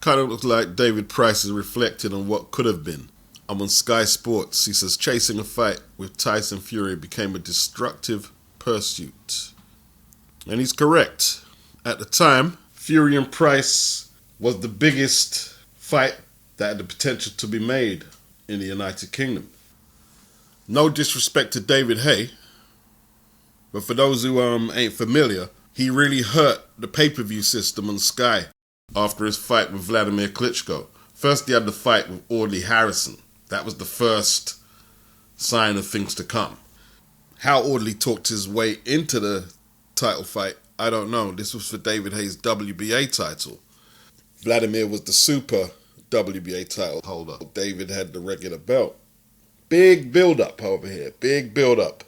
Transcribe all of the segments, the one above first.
Kind of looks like David Price is reflecting on what could have been. I'm on Sky Sports. He says, chasing a fight with Tyson Fury became a destructive pursuit. And he's correct. At the time, Fury and Price was the biggest fight that had the potential to be made in the United Kingdom. No disrespect to David Haye, but for those who ain't familiar, he really hurt the pay-per-view system on Sky after his fight with Vladimir Klitschko. First he had the fight with Audley Harrison. That was the first sign of things to come. How Audley talked his way into the title fight, I don't know. This was for David Haye's WBA title. Vladimir was the super WBA title holder. David had the regular belt. Big build-up over here. Big build-up.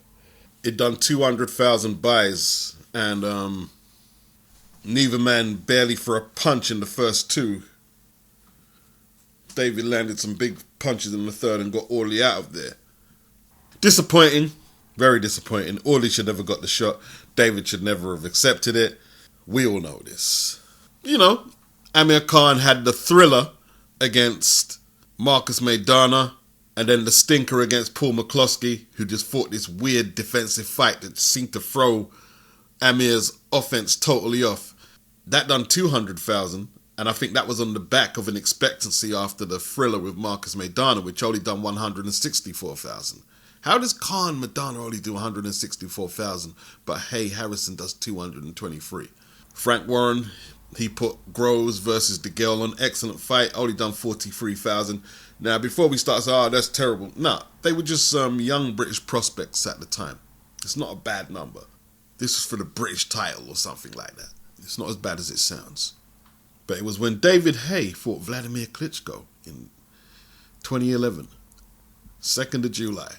It done 200,000 buys, and neither man barely for a punch in the first two. David landed some big punches in the third and got Audley out of there. Disappointing. Very disappointing. Audley should never got the shot. David should never have accepted it. We all know this. You know, Amir Khan had the thriller against Marcus Maidana, and then the stinker against Paul McCloskey, who just fought this weird defensive fight that seemed to throw Amir's offense totally off. That done 200,000, and I think that was on the back of an expectancy after the thriller with Marcus Maidana, which only done 164,000. How does Khan Maidana only do 164,000, but Haye Harrison does 223? Frank Warren, he put Groves versus DeGale on. Excellent fight, only done 43,000. Now, before we start saying, that's terrible. No, they were just some young British prospects at the time. It's not a bad number. This was for the British title or something like that. It's not as bad as it sounds. But it was when David Haye fought Vladimir Klitschko in 2011, 2nd of July.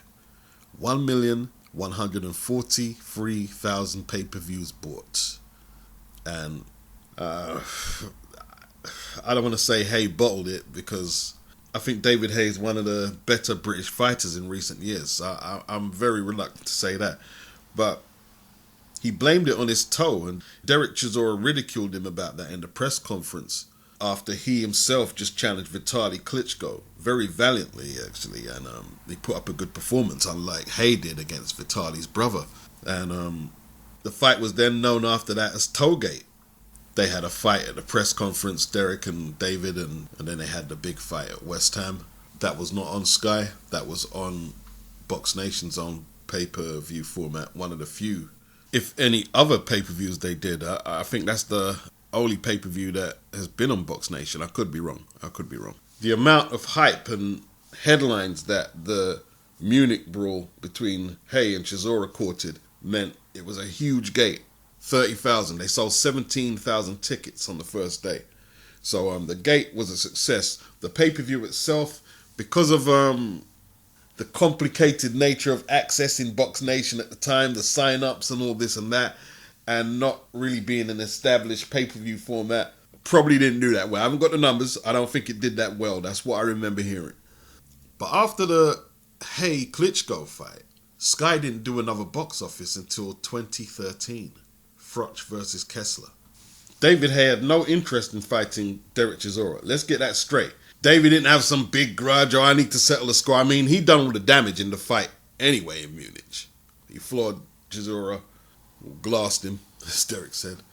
1,143,000 pay-per-views bought. And I don't want to say Haye bottled it, because I think David Haye is one of the better British fighters in recent years. I'm very reluctant to say that. But he blamed it on his toe, and Derek Chisora ridiculed him about that in the press conference after he himself just challenged Vitaly Klitschko very valiantly, actually, and he put up a good performance, unlike Haye did against Vitaly's brother. And the fight was then known after that as Toegate. They had a fight at the press conference, Derek and David, and then they had the big fight at West Ham. That was not on Sky. That was on Box Nation's own pay-per-view format, one of the few, if any, other pay-per-views they did. I think that's the only pay-per-view that has been on Box Nation. I could be wrong. The amount of hype and headlines that the Munich brawl between Haye and Chisora courted meant it was a huge gate. 30,000. They sold 17,000 tickets on the first day. So the gate was a success. The pay-per-view itself, because of the complicated nature of accessing Box Nation at the time, the sign-ups and all this and that, and not really being an established pay-per-view format, probably didn't do that well. I haven't got the numbers. I don't think it did that well. That's what I remember hearing. But after the Haye-Klitschko fight, Sky didn't do another box office until 2013. Froch versus Kessler. David Haye had no interest in fighting Derek Chisora. Let's get that straight. David didn't have some big grudge, or I need to settle the score. I mean, he done all the damage in the fight anyway in Munich. He floored Chisora, glassed him, as Derek said.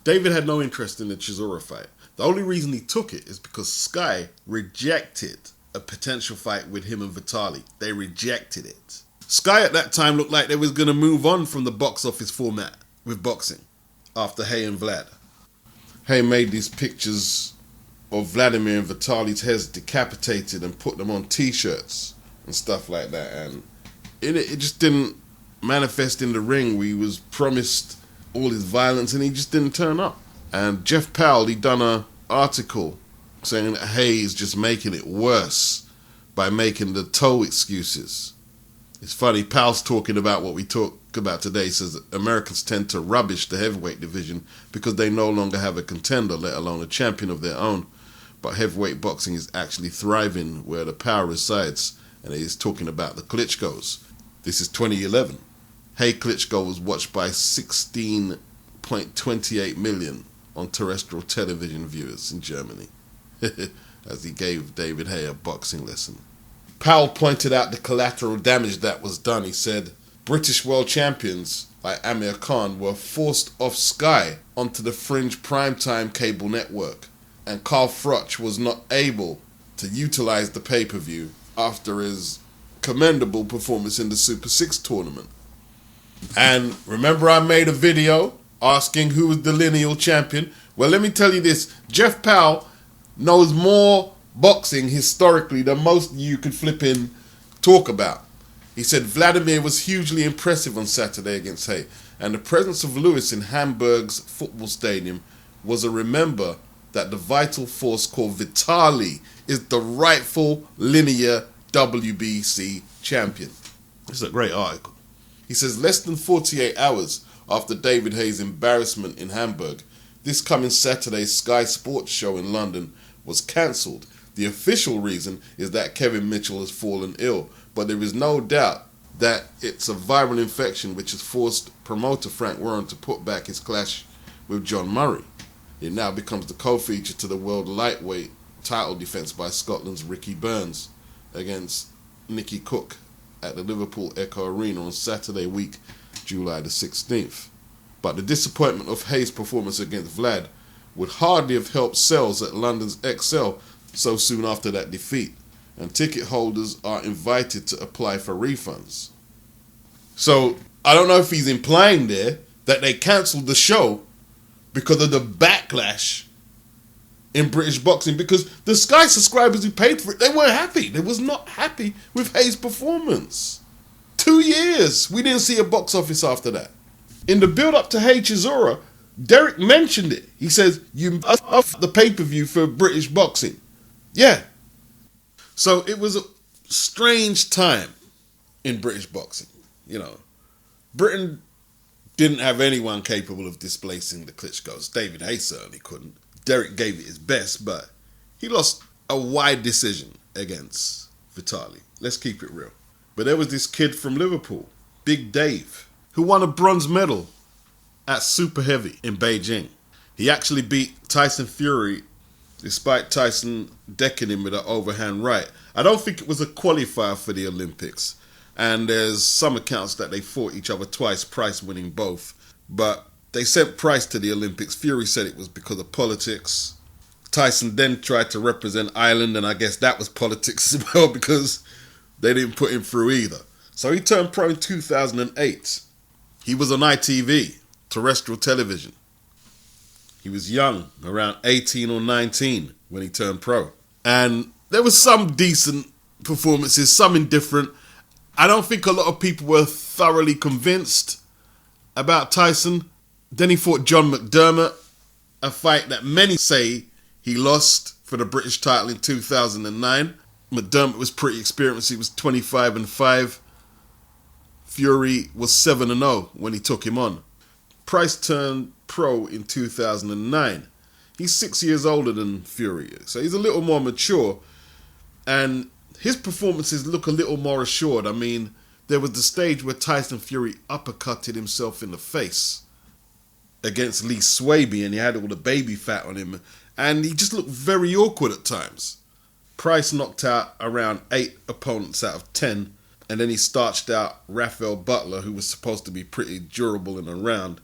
David had no interest in the Chisora fight. The only reason he took it is because Sky rejected a potential fight with him and Vitaly. They rejected it. Sky at that time looked like they was going to move on from the box office format with boxing after Haye and Vlad. Haye made these pictures of Vladimir and Vitaly's heads decapitated and put them on t-shirts and stuff like that, and it just didn't manifest in the ring. We was promised all his violence and he just didn't turn up. And Jeff Powell, he done a article saying that Haye is just making it worse by making the toe excuses. It's funny, Powell's talking about what we talk about today. He says that Americans tend to rubbish the heavyweight division because they no longer have a contender, let alone a champion of their own. But heavyweight boxing is actually thriving where the power resides, and he's talking about the Klitschkos. This is 2011. Haye Klitschko was watched by 16.28 million on terrestrial television viewers in Germany. as he gave David Haye a boxing lesson. Powell pointed out the collateral damage that was done. He said, British world champions like Amir Khan were forced off Sky onto the fringe primetime cable network, and Carl Froch was not able to utilise the pay-per-view after his commendable performance in the Super 6 tournament. And remember I made a video asking who was the lineal champion? Well, let me tell you this. Jeff Powell knows more boxing historically than most of you could flip in talk about. He said Vladimir was hugely impressive on Saturday against Haye, and the presence of Lewis in Hamburg's football stadium was a remember that the vital force called Vitali is the rightful linear WBC champion. This is a great article. He says less than 48 hours after David Haye's embarrassment in Hamburg, this coming Saturday's Sky Sports show in London was cancelled. The official reason is that Kevin Mitchell has fallen ill, but there is no doubt that it's a viral infection which has forced promoter Frank Warren to put back his clash with John Murray. It now becomes the co-feature to the world lightweight title defence by Scotland's Ricky Burns against Nicky Cook at the Liverpool Echo Arena on Saturday week, July the 16th. But the disappointment of Haye's performance against Vlad would hardly have helped sales at London's XL so soon after that defeat, and ticket holders are invited to apply for refunds. So, I don't know if he's implying there that they cancelled the show because of the backlash in British boxing, because the Sky subscribers who paid for it, they weren't happy. They was not happy with Haye's performance. 2 years, we didn't see a box office after that. In the build-up to Haye Chisora, Derek mentioned it. He says, you off the pay-per-view for British boxing. Yeah. So it was a strange time in British boxing. You know, Britain didn't have anyone capable of displacing the Klitschko's. David Haye certainly couldn't. Derek gave it his best, but he lost a wide decision against Vitali. Let's keep it real. But there was this kid from Liverpool, Big Dave, who won a bronze medal at Super Heavy in Beijing. He actually beat Tyson Fury despite Tyson decking him with an overhand right. I don't think it was a qualifier for the Olympics. And there's some accounts that they fought each other twice, Price winning both. But they sent Price to the Olympics. Fury said it was because of politics. Tyson then tried to represent Ireland, and I guess that was politics as well because they didn't put him through either. So he turned pro in 2008. He was on ITV, terrestrial television. He was young, around 18 or 19 when he turned pro. And there was some decent performances, some indifferent. I don't think a lot of people were thoroughly convinced about Tyson. Then he fought John McDermott, a fight that many say he lost for the British title in 2009. McDermott was pretty experienced. He was 25-5. Fury was 7-0 when he took him on. Price turned pro in 2009. He's 6 years older than Fury, so he's a little more mature. And his performances look a little more assured. I mean, there was the stage where Tyson Fury uppercutted himself in the face against Lee Swaby, and he had all the baby fat on him, and he just looked very awkward at times. Price knocked out around 8 opponents out of 10, and then he starched out Raphael Butler, who was supposed to be pretty durable in a round.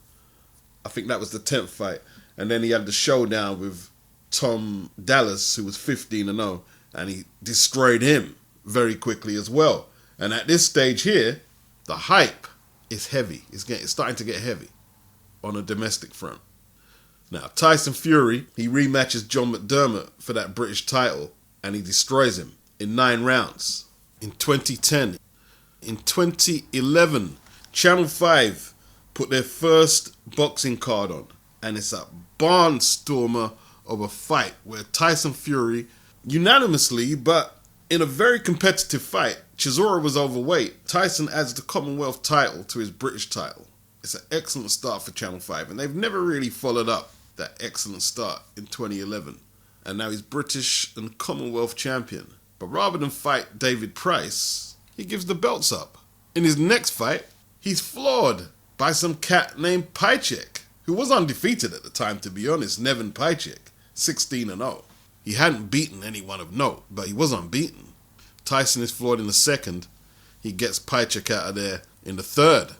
I think that was the 10th fight. And then he had the showdown with Tom Dallas, who was 15-0, and he destroyed him very quickly as well. And at this stage here, the hype is heavy. It's starting to get heavy on a domestic front. Now, Tyson Fury, he rematches John McDermott for that British title, and he destroys him in 9 rounds. In 2010, in 2011, Channel 5 put their first boxing card on, and it's a barnstormer of a fight where Tyson Fury, unanimously, but in a very competitive fight, Chisora was overweight. Tyson adds the Commonwealth title to his British title. It's an excellent start for Channel 5, and they've never really followed up that excellent start in 2011. And now he's British and Commonwealth champion. But rather than fight David Price, he gives the belts up. In his next fight, he's floored by some cat named Pajcek, who was undefeated at the time, to be honest, Nevin Pajcek, 16-0. He hadn't beaten anyone of note, but he was unbeaten. Tyson is floored in the second. He gets Pychak out of there in the third.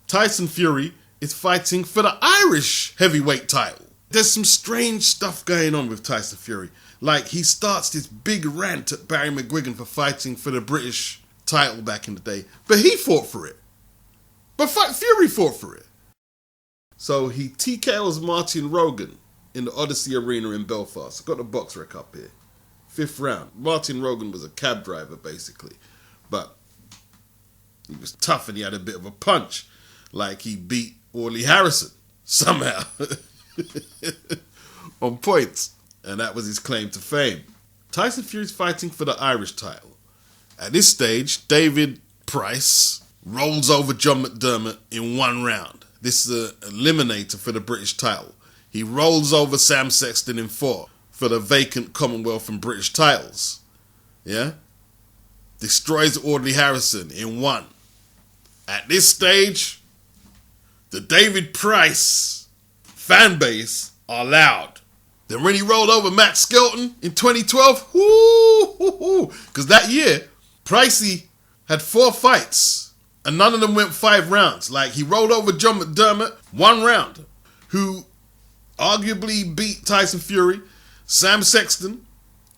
Tyson Fury is fighting for the Irish heavyweight title. There's some strange stuff going on with Tyson Fury. Like, he starts this big rant at Barry McGuigan for fighting for the British title back in the day. But he fought for it. But Fury fought for it. So he TKOs Martin Rogan in the Odyssey Arena in Belfast. I've got the box rec up here. 5th round. Martin Rogan was a cab driver, basically. But he was tough and he had a bit of a punch. Like he beat Audley Harrison somehow. On points. And that was his claim to fame. Tyson Fury's fighting for the Irish title. At this stage, David Price rolls over John McDermott in 1 round. This is an eliminator for the British title. He rolls over Sam Sexton in 4 for the vacant Commonwealth and British titles. Yeah? Destroys Audley Harrison in 1. At this stage, the David Price fan base are loud. Then when he rolled over Matt Skelton in 2012, because that year, Pricey had 4 fights and none of them went 5 rounds. Like, he rolled over John McDermott 1 round, who arguably beat Tyson Fury. Sam Sexton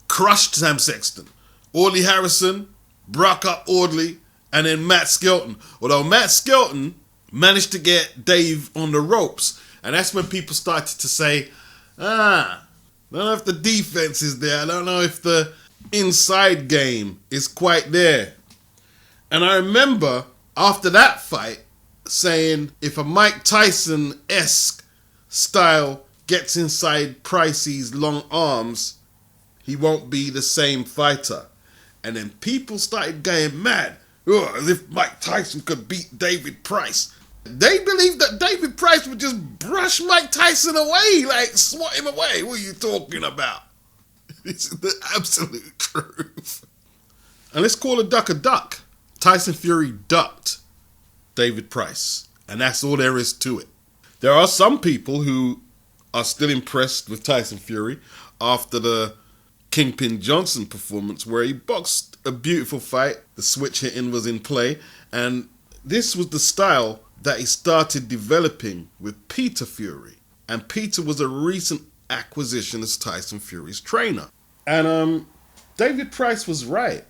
crushed Sam Sexton. Audley Harrison broke up Audley, and then Matt Skelton. Although Matt Skelton managed to get Dave on the ropes, and that's when people started to say, I don't know if the defense is there. I don't know if the inside game is quite there. And I remember after that fight saying, if a Mike Tyson-esque style gets inside Pricey's long arms, he won't be the same fighter. And then people started going mad. As if Mike Tyson could beat David Price. They believed that David Price would just brush Mike Tyson away, like swat him away. What are you talking about? This is the absolute truth. And let's call a duck. Tyson Fury ducked David Price. And that's all there is to it. There are some people who are still impressed with Tyson Fury after the Kingpin Johnson performance, where he boxed a beautiful fight. The switch hitting was in play. And this was the style that he started developing with Peter Fury. And Peter was a recent acquisition as Tyson Fury's trainer. And David Price was right.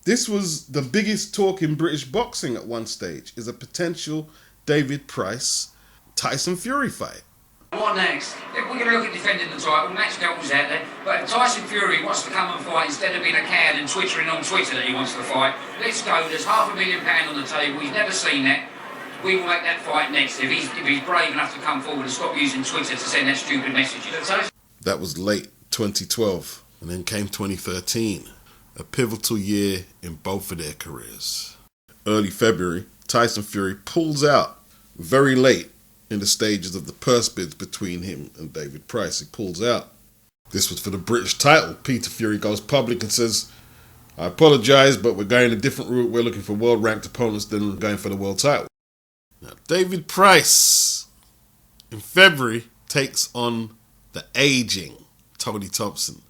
This was the biggest talk in British boxing at one stage, is a potential David Price Tyson Fury fight. What next? If we're going to look at defending the title, Matt Skelton's out there, but if Tyson Fury wants to come and fight instead of being a cad and twittering on Twitter that he wants to fight, let's go. There's £500,000 on the table. He's never seen that. We will make that fight next if he's brave enough to come forward and stop using Twitter to send that stupid message. That was late 2012, and then came 2013, a pivotal year in both of their careers. Early February, Tyson Fury pulls out very late in the stages of the purse bids between him and David Price. He pulls out. This was for the British title. Peter Fury goes public and says, I apologise, but we're going a different route. We're looking for world-ranked opponents than going for the world title. Now, David Price, in February, takes on the aging Tony Thompson,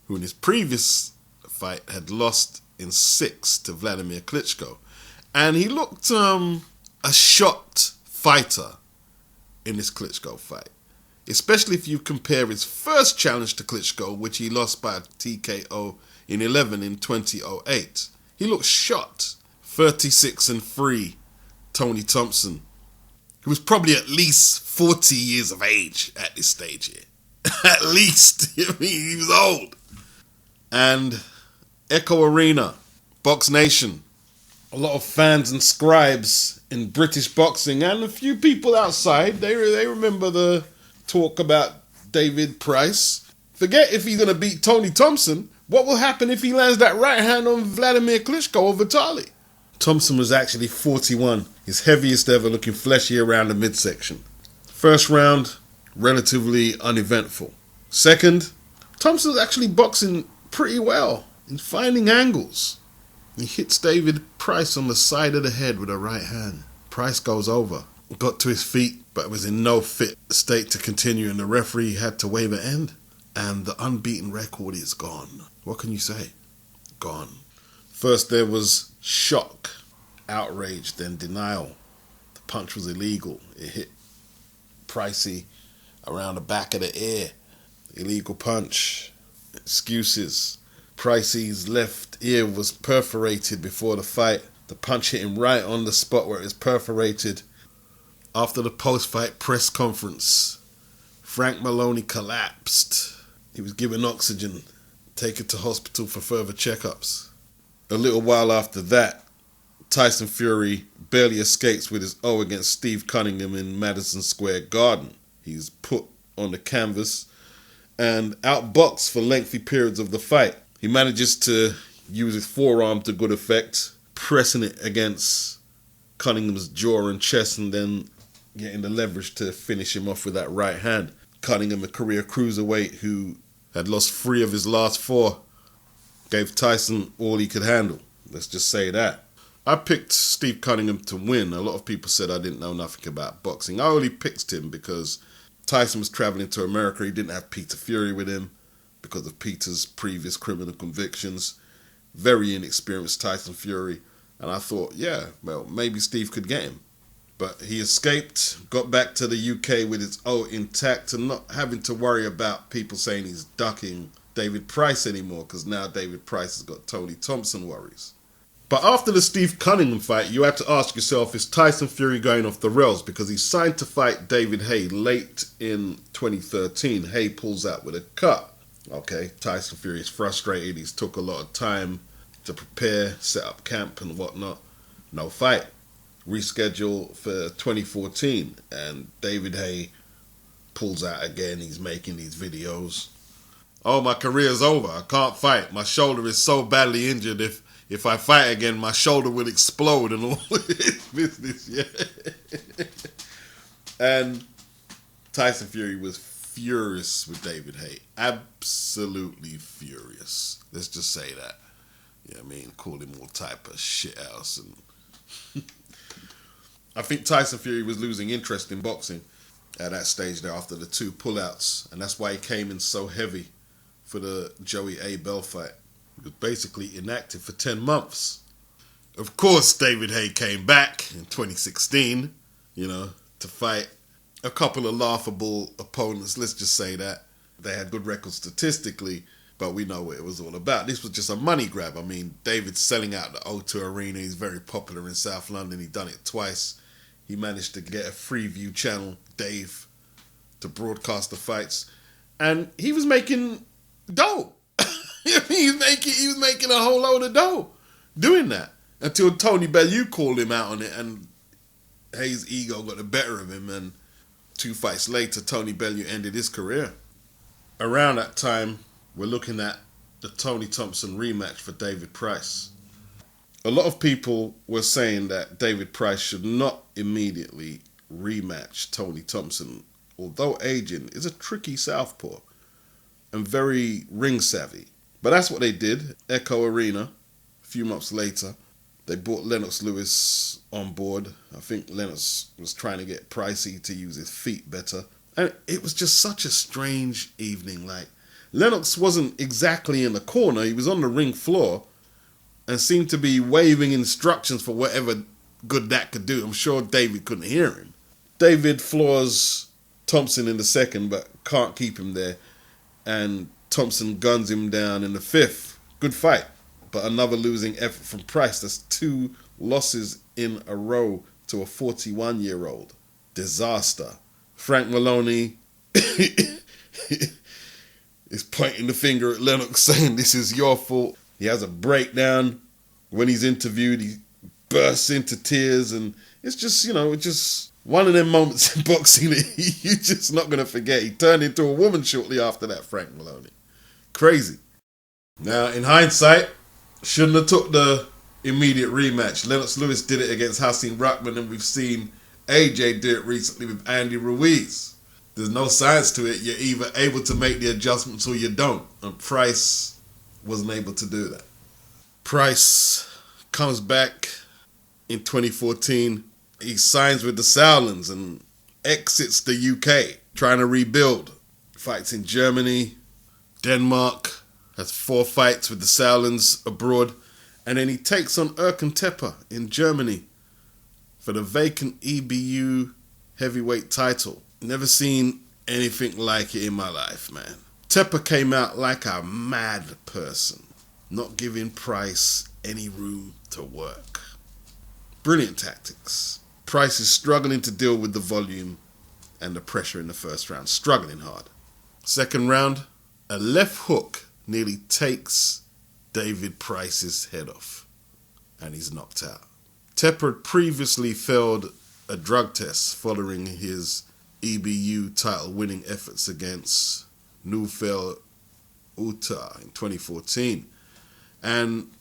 who in his previous fight had lost in 6 to Vladimir Klitschko. And he looked a shocked fighter in this Klitschko fight, especially if you compare his first challenge to Klitschko, which he lost by TKO in 11 in 2008. He looked shot. 36-3 Tony Thompson, who was probably at least 40 years of age at this stage here. At least. I mean, he was old. And Echo Arena, Box Nation, a lot of fans and scribes in British boxing and a few people outside, they remember the talk about David Price. Forget if he's going to beat Tony Thompson. What will happen if he lands that right hand on Vladimir Klitschko or Vitaly? Thompson was actually 41, his heaviest ever, looking fleshy around the midsection. First round, relatively uneventful. Second, Thompson was actually boxing pretty well and finding angles. He hits David Price on the side of the head with a right hand. Price goes over, got to his feet, but was in no fit state to continue, and the referee had to wave an end. And the unbeaten record is gone. What can you say? Gone. First there was shock, outrage, then denial. The punch was illegal. It hit Pricey around the back of the ear. Illegal punch. Excuses. Pricey's left ear was perforated before the fight. The punch hit him right on the spot where it was perforated. After the post-fight press conference, Frank Maloney collapsed. He was given oxygen, taken to hospital for further checkups. A little while after that, Tyson Fury barely escapes with his O against Steve Cunningham in Madison Square Garden. He's put on the canvas and outboxed for lengthy periods of the fight. He manages to use his forearm to good effect, pressing it against Cunningham's jaw and chest and then getting the leverage to finish him off with that right hand. Cunningham, a career cruiserweight who had lost 3 of his last 4, gave Tyson all he could handle. Let's just say that. I picked Steve Cunningham to win. A lot of people said I didn't know nothing about boxing. I only picked him because Tyson was traveling to America. He didn't have Peter Fury with him because of Peter's previous criminal convictions. Very inexperienced Tyson Fury. And I thought, yeah, well, maybe Steve could get him. But he escaped, got back to the UK with his O intact and not having to worry about people saying he's ducking David Price anymore because now David Price has got Tony Thompson worries. But after the Steve Cunningham fight, you had to ask yourself, is Tyson Fury going off the rails? Because he signed to fight David Haye late in 2013. Haye pulls out with a cut. Okay, Tyson Fury is frustrated. He's took a lot of time to prepare, set up camp and whatnot. No fight. Reschedule for 2014. And David Haye pulls out again. He's making these videos. Oh, my career's over. I can't fight. My shoulder is so badly injured. If I fight again, my shoulder will explode and all this business, yeah. And Tyson Fury was furious with David Haye. Absolutely furious. Let's just say that. You know what I mean? Called him all type of shithouse. And I think Tyson Fury was losing interest in boxing at that stage there after the 2 pullouts. And that's why he came in so heavy for the Joey A. Bell fight. He was basically inactive for 10 months. Of course, David Haye came back in 2016, to fight a couple of laughable opponents. Let's just say that. They had good records statistically, but we know what it was all about. This was just a money grab. I mean, David's selling out the O2 Arena. He's very popular in South London. He'd done it twice. He managed to get a Freeview channel, Dave, to broadcast the fights. And he was making dough. he was making a whole load of dough doing that until Tony Bellew called him out on it and Haye's ego got the better of him, and 2 fights later Tony Bellew ended his career. Around that time we're looking at the Tony Thompson rematch for David Price. A lot of people were saying that David Price should not immediately rematch Tony Thompson, although aging is a tricky southpaw and very ring savvy. But that's what they did. Echo Arena, a few months later, they brought Lennox Lewis on board. I think Lennox was trying to get Pricey to use his feet better. And it was just such a strange evening. Like, Lennox wasn't exactly in the corner. He was on the ring floor and seemed to be waving instructions for whatever good that could do. I'm sure David couldn't hear him. David floors Thompson in the second, but can't keep him there. And Thompson guns him down in the 5th. Good fight, but another losing effort from Price. That's 2 losses in a row to a 41-year-old. Disaster. Frank Maloney is pointing the finger at Lennox saying this is your fault. He has a breakdown. When he's interviewed, he bursts into tears, and it's just, it's just one of them moments in boxing that you're just not going to forget. He turned into a woman shortly after that, Frank Maloney. Crazy. Now, in hindsight, shouldn't have took the immediate rematch. Lennox Lewis did it against Hasim Rahman, and we've seen AJ do it recently with Andy Ruiz. There's no science to it. You're either able to make the adjustments or you don't. And Price wasn't able to do that. Price comes back in 2014. He signs with the Sauerlands and exits the UK, trying to rebuild. Fights in Germany, Denmark, has 4 fights with the Sauerlands abroad, and then he takes on Erkan Tepe in Germany for the vacant EBU heavyweight title. Never seen anything like it in my life, man. Tepe came out like a mad person, not giving Price any room to work. Brilliant tactics. Price is struggling to deal with the volume and the pressure in the first round. Struggling hard. Second round, a left hook nearly takes David Price's head off, and he's knocked out. Tepe had previously failed a drug test following his EBU title winning efforts against Nufel Uta in 2014. And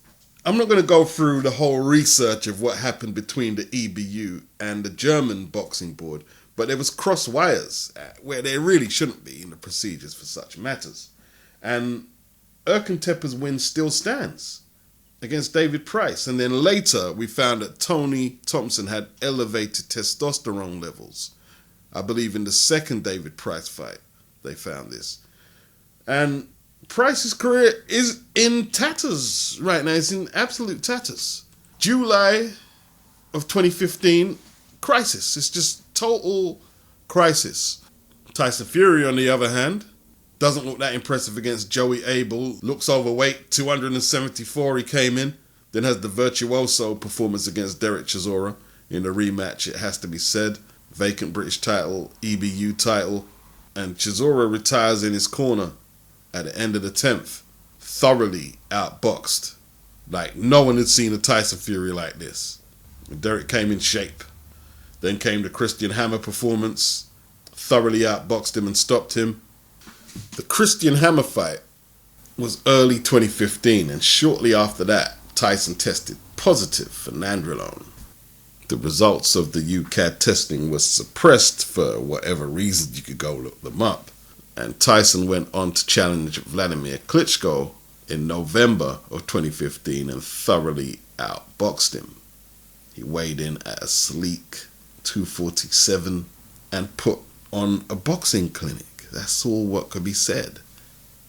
I'm not going to go through the whole research of what happened between the EBU and the German boxing board, but there was cross wires where there really shouldn't be in the procedures for such matters. And Erkan Tepe's win still stands against David Price. And then later we found that Tony Thompson had elevated testosterone levels. I believe in the second David Price fight they found this. And Price's career is in tatters right now. It's in absolute tatters. July of 2015, crisis. It's just total crisis. Tyson Fury, on the other hand, doesn't look that impressive against Joey Abel. Looks overweight, 274 he came in. Then has the virtuoso performance against Derek Chisora in the rematch, it has to be said. Vacant British title, EBU title. And Chisora retires in his corner at the end of the 10th. Thoroughly outboxed. Like no one had seen a Tyson Fury like this. And Derek came in shape. Then came the Christian Hammer performance. Thoroughly outboxed him and stopped him. The Christian Hammer fight was early 2015, and shortly after that, Tyson tested positive for nandrolone. The results of the UCAD testing was suppressed for whatever reason. You could go look them up. And Tyson went on to challenge Vladimir Klitschko in November of 2015 and thoroughly outboxed him. He weighed in at a sleek 247 and put on a boxing clinic. That's all what could be said.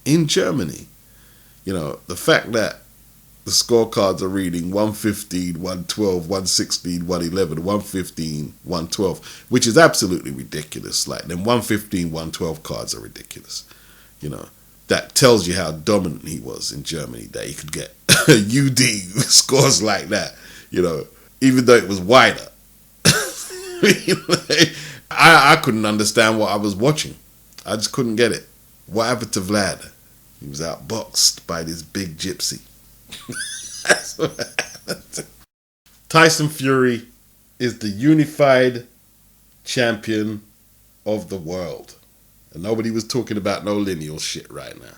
In Germany, you know, the fact that the scorecards are reading 115, 112, 116, 111, 115, 112, which is absolutely ridiculous. Like, them 115, 112 cards are ridiculous. You know, that tells you how dominant he was in Germany, that he could get UD scores like that, you know, even though it was wider. I couldn't understand what I was watching. I just couldn't get it. What happened to Vlad? He was outboxed by this big gypsy. That's what happened. Tyson Fury is the unified champion of the world. And nobody was talking about no lineal shit right now.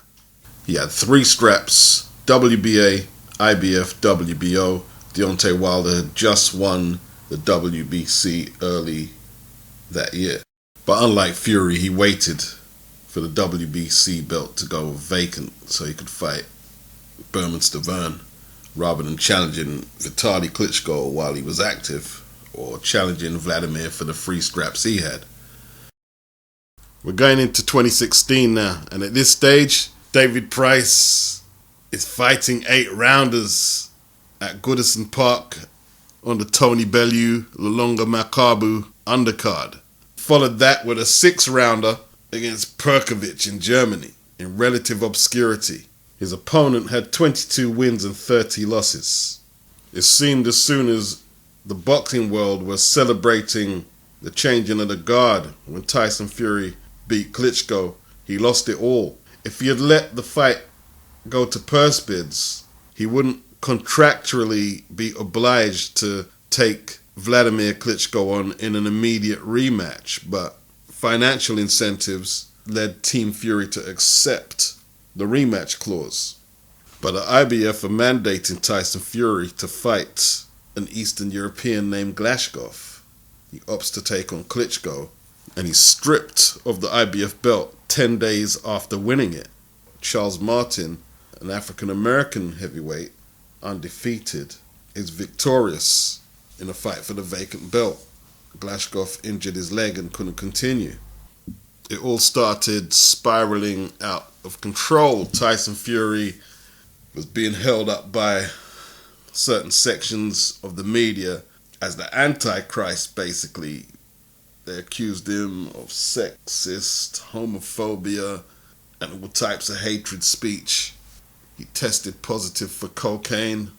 He had 3 straps, WBA, IBF, WBO. Deontay Wilder had just won the WBC early that year. But unlike Fury, he waited for the WBC belt to go vacant so he could fight Berman Stavern rather than challenging Vitaly Klitschko while he was active or challenging Vladimir for the 3 straps he had. We're going into 2016 now, and at this stage, David Price is fighting 8-rounders at Goodison Park on the Tony Bellew Lalonga Makabu undercard. Followed that with a 6-rounder against Perkovic in Germany in relative obscurity. His opponent had 22 wins and 30 losses. It seemed as soon as the boxing world was celebrating the changing of the guard when Tyson Fury beat Klitschko, he lost it all. If he had let the fight go to purse bids, he wouldn't contractually be obliged to take Vladimir Klitschko on in an immediate rematch, but financial incentives led Team Fury to accept the rematch clause. But the IBF are mandating Tyson Fury to fight an Eastern European named Glashkov. He opts to take on Klitschko, and he's stripped of the IBF belt 10 days after winning it. Charles Martin, an African-American heavyweight, undefeated, is victorious in a fight for the vacant belt. Glashkov injured his leg and couldn't continue. it all started spiraling out of control. Tyson Fury was being held up by certain sections of the media as the Antichrist, basically. They accused him of sexist, homophobia, and all types of hatred speech. He tested positive for cocaine.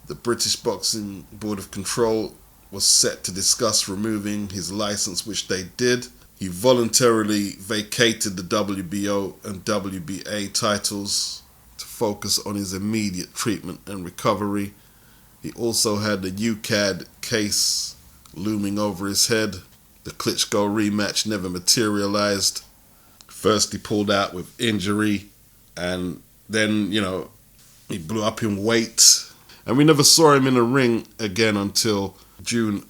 The British Boxing Board of Control was set to discuss removing his license, which they did. He voluntarily vacated the WBO and WBA titles to focus on his immediate treatment and recovery. He also had the UCAD case looming over his head. The Klitschko rematch never materialized. First he pulled out with injury, and then, he blew up in weight. And we never saw him in a ring again until June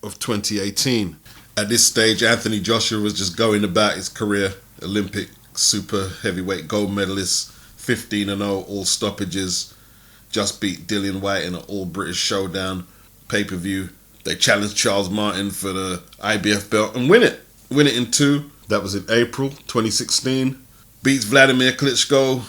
of 2018. At this stage, Anthony Joshua was just going about his career. Olympic super heavyweight gold medalist, 15-0, all stoppages. Just beat Dillian Whyte in an all-British showdown pay-per-view. They challenged Charles Martin for the IBF belt and win it. Win it in 2. That was in April 2016. Beats Vladimir Klitschko.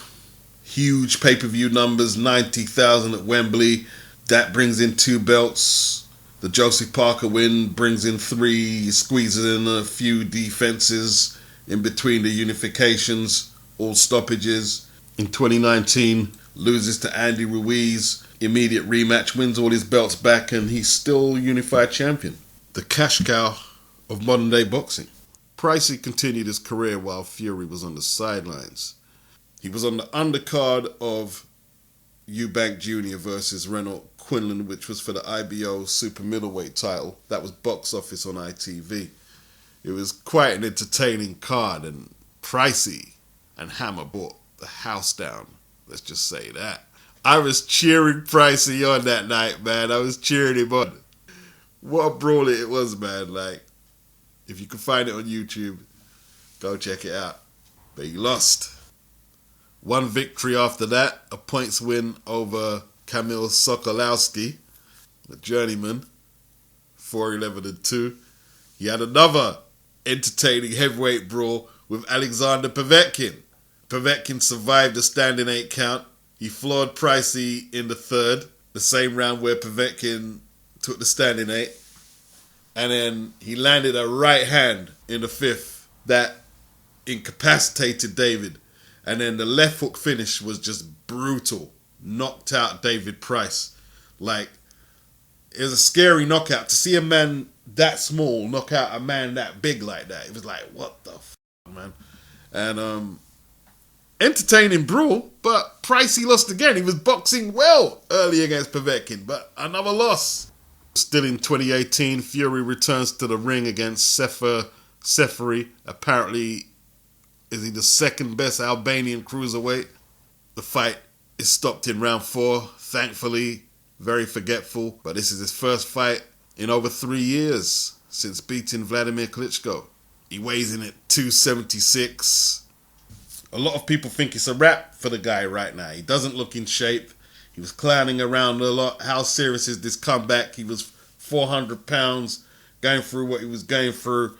Huge pay-per-view numbers, 90,000 at Wembley. That brings in 2 belts. The Joseph Parker win brings in 3, squeezes in a few defenses in between the unifications, all stoppages. In 2019, loses to Andy Ruiz. Immediate rematch, wins all his belts back, and he's still unified champion. The cash cow of modern day boxing. Pricey continued his career while Fury was on the sidelines. He was on the undercard of Eubank Jr. versus Renault Quinlan, which was for the IBO super middleweight title. That was box office on ITV. It was quite an entertaining card, and Pricey and Hammer brought the house down. Let's just say that. I was cheering Pricey on that night, man. I was cheering him on. What a brawl it was, man. Like, if you can find it on YouTube, go check it out. But he lost. One victory after that, a points win over Kamil Sokolowski, the journeyman, 4-11-2. He had another entertaining heavyweight brawl with Alexander Povetkin. Povetkin survived the standing 8 count. He floored Pricey in the 3rd, the same round where Povetkin took the standing 8. And then he landed a right hand in the 5th that incapacitated David. And then the left hook finish was just brutal. Knocked out David Price. Like, it was a scary knockout. To see a man that small knock out a man that big like that, it was like, what the f***, man? And, entertaining brawl, but Pricey lost again. He was boxing well early against Povetkin, but another loss. Still in 2018, Fury returns to the ring against Sefer Seferi. Apparently, is he the 2nd best Albanian cruiserweight? The fight is stopped in round 4, thankfully. Very forgetful, but this is his first fight in over 3 years since beating Vladimir Klitschko. He weighs in at 276. A lot of people think it's a wrap for the guy right now. He doesn't look in shape. He was clowning around a lot. How serious is this comeback? He was 400 pounds, going through what he was going through.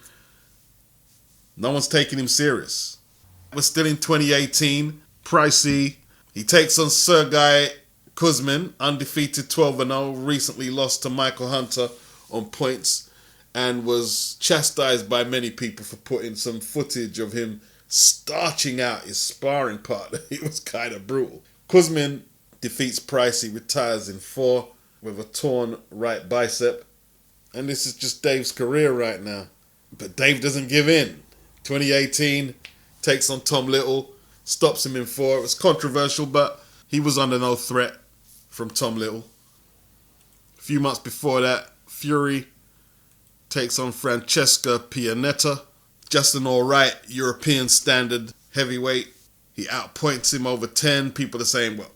No one's taking him serious. We're still in 2018. Pricey, he takes on Sergey Kuzmin, undefeated 12-0, recently lost to Michael Hunter on points, and was chastised by many people for putting some footage of him starching out his sparring partner. It was kind of brutal. Kuzmin defeats Pricey, retires in 4 with a torn right bicep. And this is just Dave's career right now. But Dave doesn't give in. 2018, takes on Tom Little, stops him in 4. It was controversial, but he was under no threat from Tom Little. A few months before that, Fury takes on Francesca Pianetta. Just an alright European standard heavyweight. He outpoints him over 10. People are saying, well,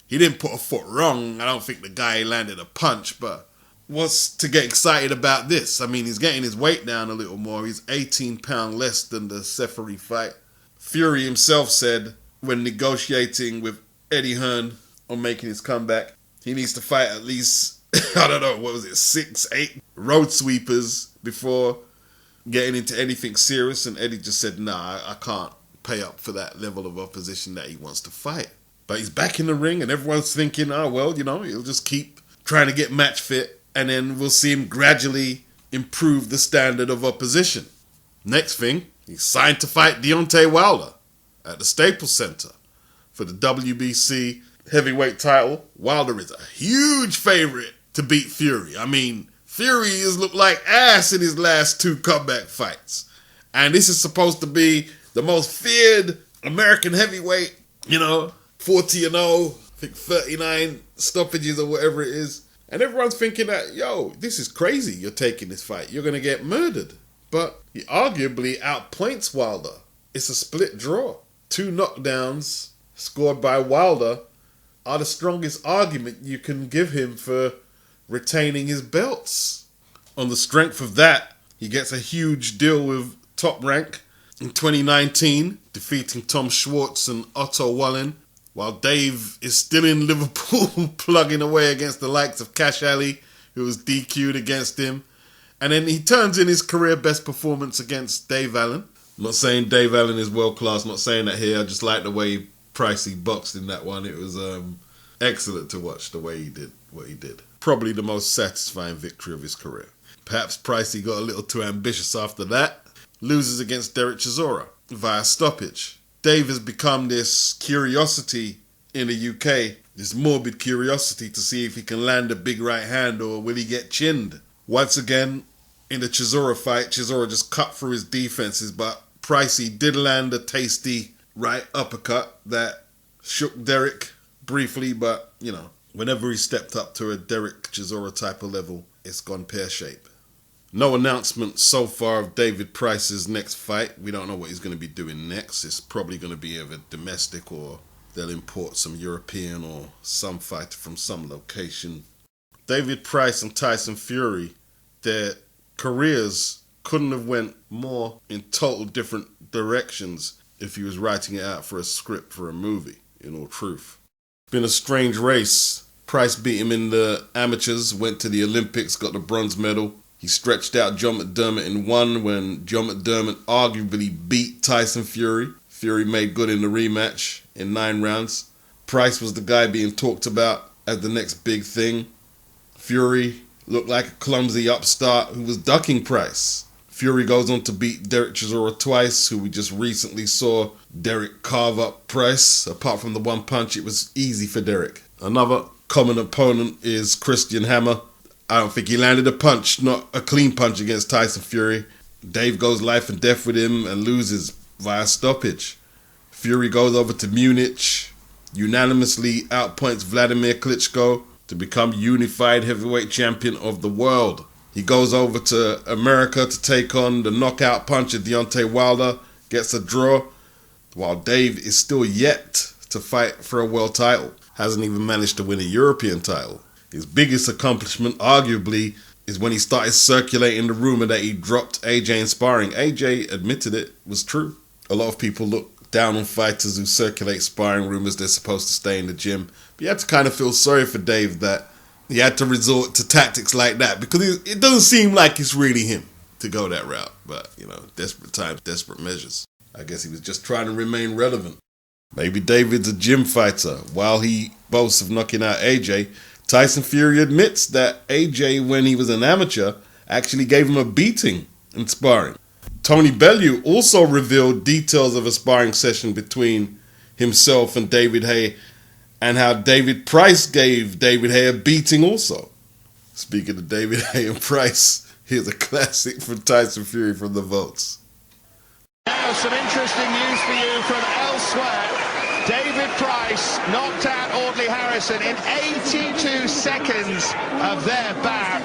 he didn't put a foot wrong. I don't think the guy landed a punch, but what's to get excited about this? I mean, he's getting his weight down a little more. He's 18 pounds less than the Seferi fight. Fury himself said when negotiating with Eddie Hearn on making his comeback, he needs to fight at least, 6, 8 road sweepers before getting into anything serious, and Eddie just said, nah, I can't pay up for that level of opposition that he wants to fight. But he's back in the ring, and everyone's thinking, oh, well, he'll just keep trying to get match fit, and then we'll see him gradually improve the standard of opposition. Next thing, he's signed to fight Deontay Wilder at the Staples Center for the WBC heavyweight title. Wilder is a huge favorite to beat Fury. I mean, Fury has looked like ass in his last 2 comeback fights. And this is supposed to be the most feared American heavyweight, 40-0, I think 39 stoppages or whatever it is. And everyone's thinking that, this is crazy, you're taking this fight. You're going to get murdered. But he arguably outpoints Wilder. It's a split draw. 2 knockdowns scored by Wilder are the strongest argument you can give him for retaining his belts. On the strength of that, he gets a huge deal with Top Rank in 2019, defeating Tom Schwartz and Otto Wallin, while Dave is still in Liverpool plugging away against the likes of Cash Ali, who was DQ'd against him. And then he turns in his career best performance against Dave Allen. I'm not saying Dave Allen is world class, not saying that here. I just like the way Pricey boxed in that one. It was excellent to watch the way he did what he did. Probably the most satisfying victory of his career. Perhaps Pricey got a little too ambitious after that. Loses against Derek Chisora via stoppage. Dave has become this curiosity in the UK, this morbid curiosity to see if he can land a big right hand or will he get chinned. Once again, in the Chisora fight, Chisora just cut through his defenses, but Pricey did land a tasty right uppercut that shook Derek briefly, but, whenever he stepped up to a Derek Chisora type of level, it's gone pear-shaped. No announcement so far of David Price's next fight. We don't know what he's going to be doing next. It's probably going to be either domestic or they'll import some European or some fighter from some location. David Price and Tyson Fury, their careers couldn't have went more in total different directions if he was writing it out for a script for a movie, in all truth. Been a strange race. Price beat him in the amateurs, went to the Olympics, got the bronze medal. He stretched out John McDermott in one when John McDermott arguably beat Tyson Fury. Fury made good in the rematch in 9 rounds. Price was the guy being talked about as the next big thing. Fury looked like a clumsy upstart who was ducking Price. Fury goes on to beat Derek Chisora twice, who we just recently saw Derek carve up Price. Apart from the one punch, it was easy for Derek. Another common opponent is Christian Hammer. I don't think he landed a punch, not a clean punch against Tyson Fury. Dave goes life and death with him and loses via stoppage. Fury goes over to Munich, unanimously outpoints Vladimir Klitschko to become unified heavyweight champion of the world. He goes over to America to take on the knockout puncher Deontay Wilder, gets a draw, while Dave is still yet to fight for a world title. Hasn't even managed to win a European title. His biggest accomplishment, arguably, is when he started circulating the rumor that he dropped AJ in sparring. AJ admitted it was true. A lot of people look down on fighters who circulate sparring rumors. They're supposed to stay in the gym. But you have to kind of feel sorry for Dave that he had to resort to tactics like that because it doesn't seem like it's really him to go that route. But, desperate times, desperate measures. I guess he was just trying to remain relevant. Maybe David's a gym fighter. While he boasts of knocking out AJ, Tyson Fury admits that AJ, when he was an amateur, actually gave him a beating in sparring. Tony Bellew also revealed details of a sparring session between himself and David Haye and how David Price gave David Haye a beating also. Speaking of David Haye and Price, here's a classic from Tyson Fury from the votes. Now some interesting news for you from elsewhere. David Price knocked out Audley Harrison in 82 seconds of their bout.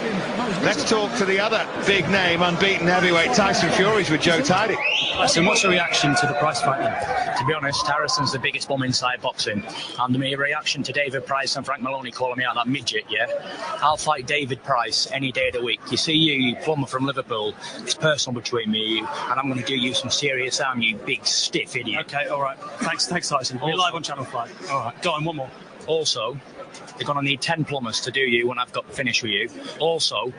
Let's talk to the other big name, unbeaten heavyweight Tyson Fury's with Joe Tidy. Listen, what's the reaction to the Price fight then? To be honest, Harrison's the biggest bomb inside boxing. And the reaction to David Price and Frank Maloney calling me out that midget, yeah? I'll fight David Price any day of the week. You see you plumber from Liverpool, it's personal between me and you, and I'm going to do you some serious harm, you big stiff idiot. Okay, all right. Thanks, Tyson. We're live on Channel 5. All right, go on, one more. Also, they're going to need 10 plumbers to do you when I've got finished with you. Also,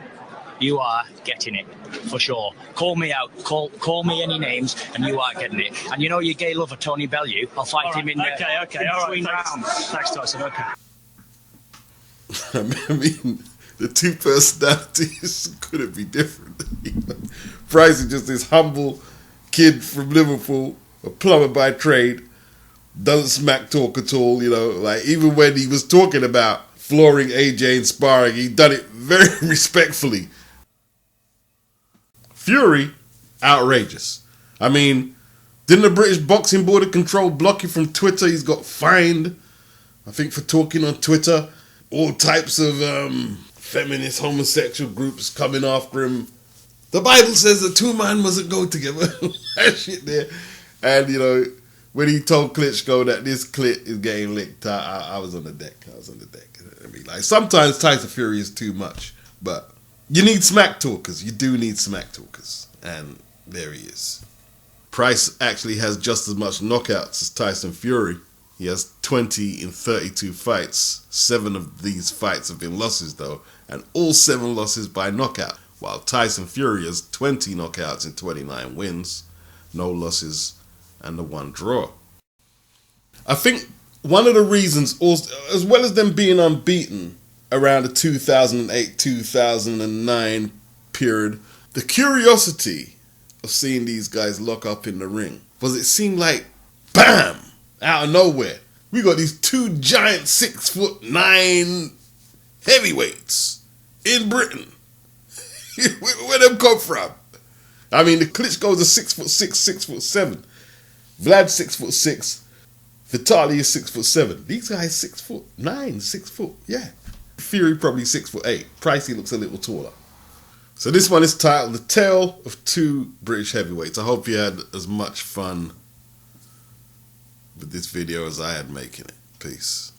You are getting it, for sure. Call me out. Call me any names, and you are getting it. And you know your gay lover, Tony Bellew? I'll fight him in Okay, all right. between rounds. Thanks, Tyson. Okay. I mean, the two personalities couldn't be different. Price is just this humble kid from Liverpool, a plumber by trade, doesn't smack talk at all, you know, like even when he was talking about flooring AJ and sparring, he done it very respectfully. Fury, outrageous. I mean, didn't the British Boxing Board of Control block him from Twitter? He's got fined, I think, for talking on Twitter. All types of feminist, homosexual groups coming after him. The Bible says that two men mustn't go together. That shit there. And, you know, when he told Klitschko that this clit is getting licked, I was on the deck. I mean, like, sometimes Tyson Fury is too much, but you need smack talkers. You do need smack talkers. And there he is. Price actually has just as much knockouts as Tyson Fury. He has 20 in 32 fights. 7 of these fights have been losses, though, and all 7 losses by knockout, while Tyson Fury has 20 knockouts and 29 wins, no losses, and the 1 draw. I think one of the reasons, also, as well as them being unbeaten around the 2008-2009 period, the curiosity of seeing these guys lock up in the ring was it seemed like, bam! Out of nowhere, we got these 2 giant 6'9" heavyweights in Britain. Where them come from? I mean, the Klitschko's are 6'6", 6'7". Vlad's 6'6". Vitaly is 6'7". These guys 6'9", 6 foot. Yeah. Fury probably 6'8". Pricey looks a little taller. So this one is titled "The Tale of 2 British Heavyweights." I hope you had as much fun with this video as I had making it. Peace.